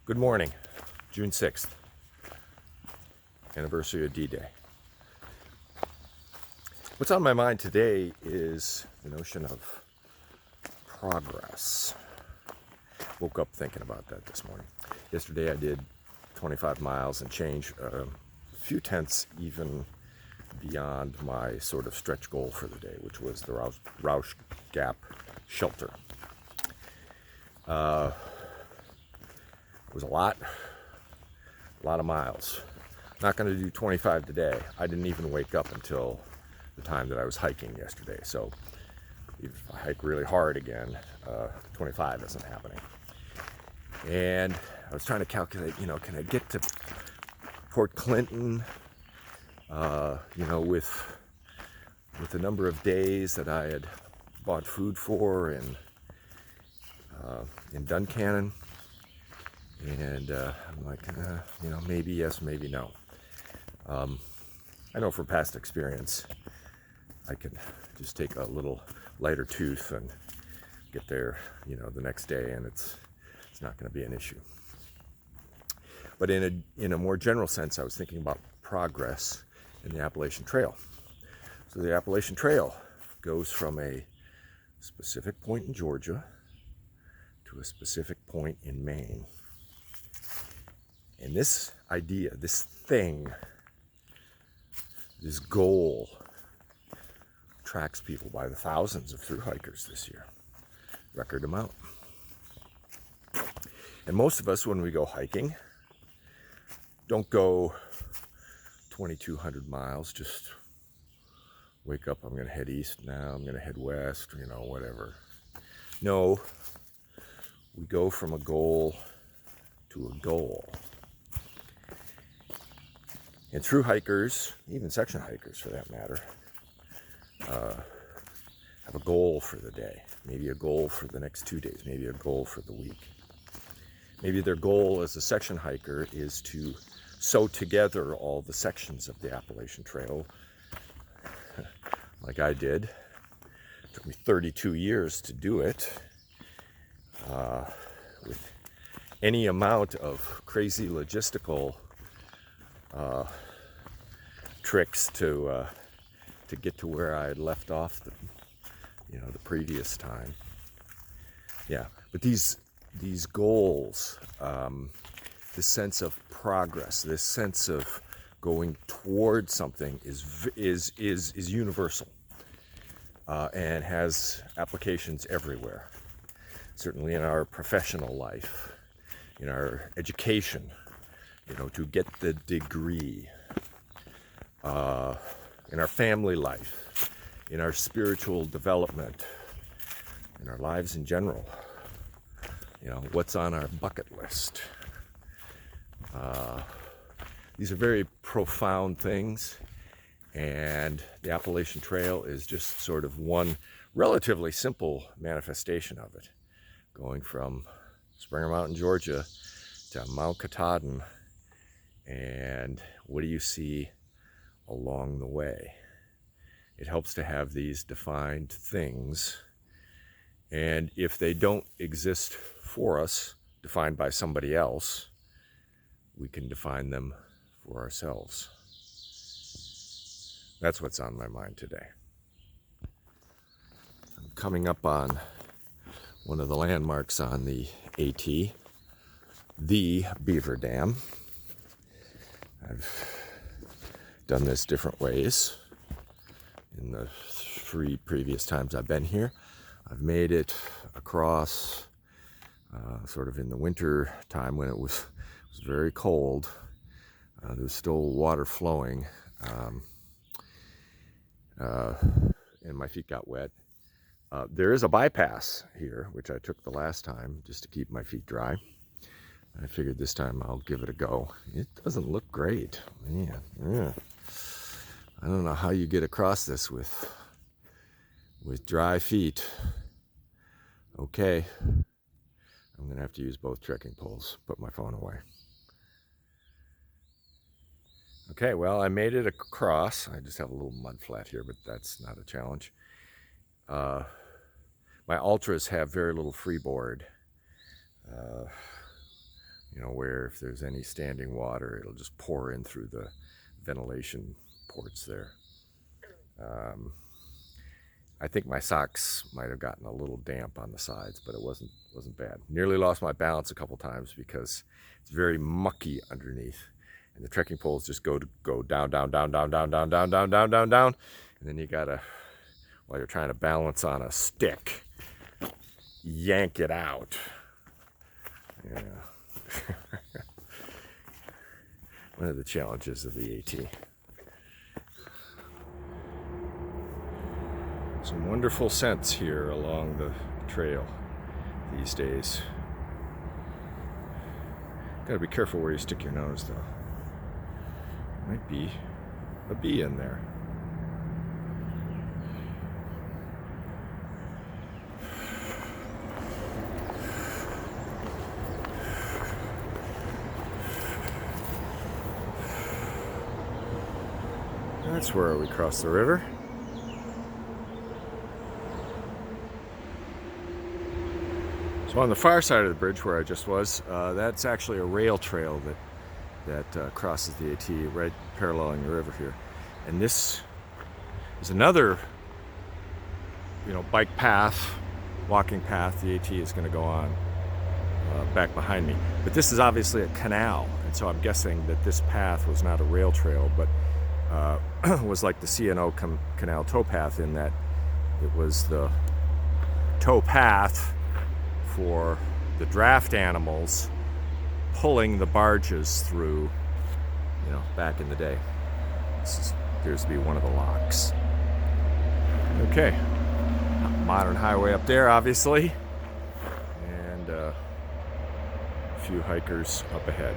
Good morning, June 6th, anniversary of D-Day. What's on my mind today is the notion of progress. Woke up thinking about that this morning. Yesterday I did 25 miles and change, a few tenths even beyond my sort of stretch goal for the day, which was the Rausch Gap shelter. It was a lot of miles. Not going to do 25 today. I didn't even wake up until the time that I was hiking yesterday. So if I hike really hard again, 25 isn't happening. And I was trying to calculate, can I get to Port Clinton, with the number of days that I had bought food for in Duncannon. And I'm like, maybe yes, maybe no. I know from past experience, I can just take a little lighter tooth and get there, the next day, and it's not going to be an issue. But in a more general sense, I was thinking about progress in the Appalachian Trail. So the Appalachian Trail goes from a specific point in Georgia to a specific point in Maine. And this idea, this thing, this goal attracts people by the thousands of thru hikers this year. Record amount. And most of us, when we go hiking, don't go 2,200 miles, just wake up, I'm going to head east now, I'm going to head west, whatever. No, we go from a goal to a goal. And thru hikers, even section hikers for that matter, have a goal for the day, maybe a goal for the next 2 days, maybe a goal for the week. Maybe their goal as a section hiker is to sew together all the sections of the Appalachian Trail, like I did. It took me 32 years to do it, with any amount of crazy logistical tricks to get to where I had left off the previous time. Yeah, but these goals, this sense of progress, this sense of going toward something is universal, and has applications everywhere. Certainly in our professional life, in our education, to get the degree, in our family life, in our spiritual development, in our lives in general. What's on our bucket list. These are very profound things, and the Appalachian Trail is just sort of one relatively simple manifestation of it, going from Springer Mountain, Georgia to Mount Katahdin. And what do you see along the way? It helps to have these defined things, and if they don't exist for us, defined by somebody else, we can define them for ourselves. That's what's on my mind today. I'm coming up on one of the landmarks on the AT, the Beaver Dam. I've done this different ways in the 3 previous times I've been here. I've made it across sort of in the winter time when it was very cold. There was still water flowing, and my feet got wet. There is a bypass here, which I took the last time just to keep my feet dry. I figured this time I'll give it a go. It doesn't look great. Man, yeah. I don't know how you get across this with dry feet. Okay, I'm going to have to use both trekking poles. Put my phone away. Okay, well, I made it across. I just have a little mud flat here, but that's not a challenge. My ultras have very little freeboard. you know, where if there's any standing water, it'll just pour in through the ventilation ports there. I think my socks might have gotten a little damp on the sides, but it wasn't bad. Nearly lost my balance a couple times because it's very mucky underneath, and the trekking poles just go down, down, down, down, down, down, down, down, down, down, down, and then you gotta, while you're trying to balance on a stick, yank it out. Yeah. One of the challenges of the AT. Some wonderful scents here along the trail these days. Gotta be careful where you stick your nose though. Might be a bee in there. That's where we cross the river. So on the far side of the bridge where I just was, that's actually a rail trail that crosses the AT, right paralleling the river here. And this is another, you know, bike path, walking path the AT is going to go on back behind me. But this is obviously a canal, and so I'm guessing that this path was not a rail trail, but was like the C&O Canal towpath, in that it was the towpath for the draft animals pulling the barges through, you know, back in the day. This appears to be one of the locks. Okay, modern highway up there, obviously, and a few hikers up ahead.